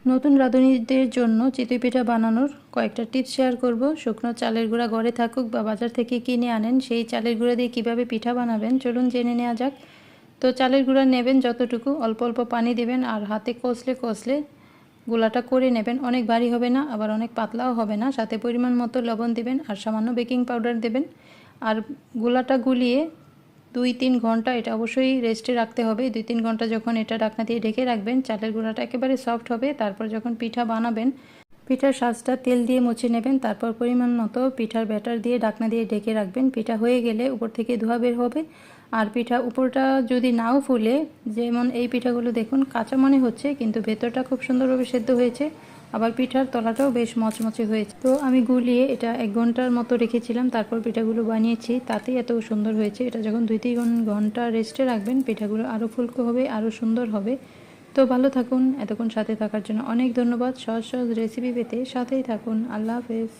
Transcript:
নতুন রাঁধুনিদের জন্য চিতই পিঠা বানানোর কয়েকটা টিপস শেয়ার করব। শুকনো চালের গুঁড়া ঘরে থাকুক বা বাজার থেকে কিনে আনেন, সেই চালের গুঁড়া দিয়ে কিভাবে পিঠা বানাবেন চলুন জেনে নেওয়া যাক। তো চালের গুঁড়া নেবেন যতটুকু, অল্প অল্প পানি দেবেন আর হাতে কষলে কষলে গুঁড়াটা করে নেবেন। অনেক ভারী হবে না, আবার অনেক পাতলাও হবে না। সাথে পরিমাণ মতো লবণ দেবেন আর সামান্য বেকিং পাউডার দেবেন। আর গুঁড়াটা গুলিয়ে 2-3 ঘন্টা এটা অবশ্যই রেস্টে রাখতে হবে। 2-3 ঘন্টা যখন এটা ঢাকনা দিয়ে ঢেকে রাখবেন, চালের গুঁড়াটা একেবারে সফট হবে। তারপর যখন পিঠা বানাবেন, পিঠার সাজটা তেল দিয়ে মুছে নেবেন। তারপর পরিমাণ মতো পিঠার ব্যাটার দিয়ে ঢাকনা দিয়ে ঢেকে রাখবেন। পিঠা হয়ে গেলে উপর থেকে ধোঁয়া বের হবে। আর পিঠা উপরটা যদি নাও ফুলে, যেমন এই পিঠাগুলো দেখুন কাঁচা মনে হচ্ছে, কিন্তু ভেতরটা খুব সুন্দরভাবে সেদ্ধ হয়েছে। আবার পিঠার তলাটাও বেশ মচমচে হয়েছে। তো আমি গুলিয়ে এটা 1 ঘন্টার মতো রেখেছিলাম, তারপর পিঠাগুলো বানিয়েছি। তাতেই এত সুন্দর হয়েছে। এটা যখন 2-3 ঘন্টা রেস্টে রাখবেন, পিঠাগুলো আরও ফুলকো হবে, আরও সুন্দর হবে। তো ভালো থাকুন। এতক্ষণ সাথে থাকার জন্য অনেক ধন্যবাদ। সহজ সহজ রেসিপি পেতে সাথেই থাকুন। আল্লাহ হাফেজ।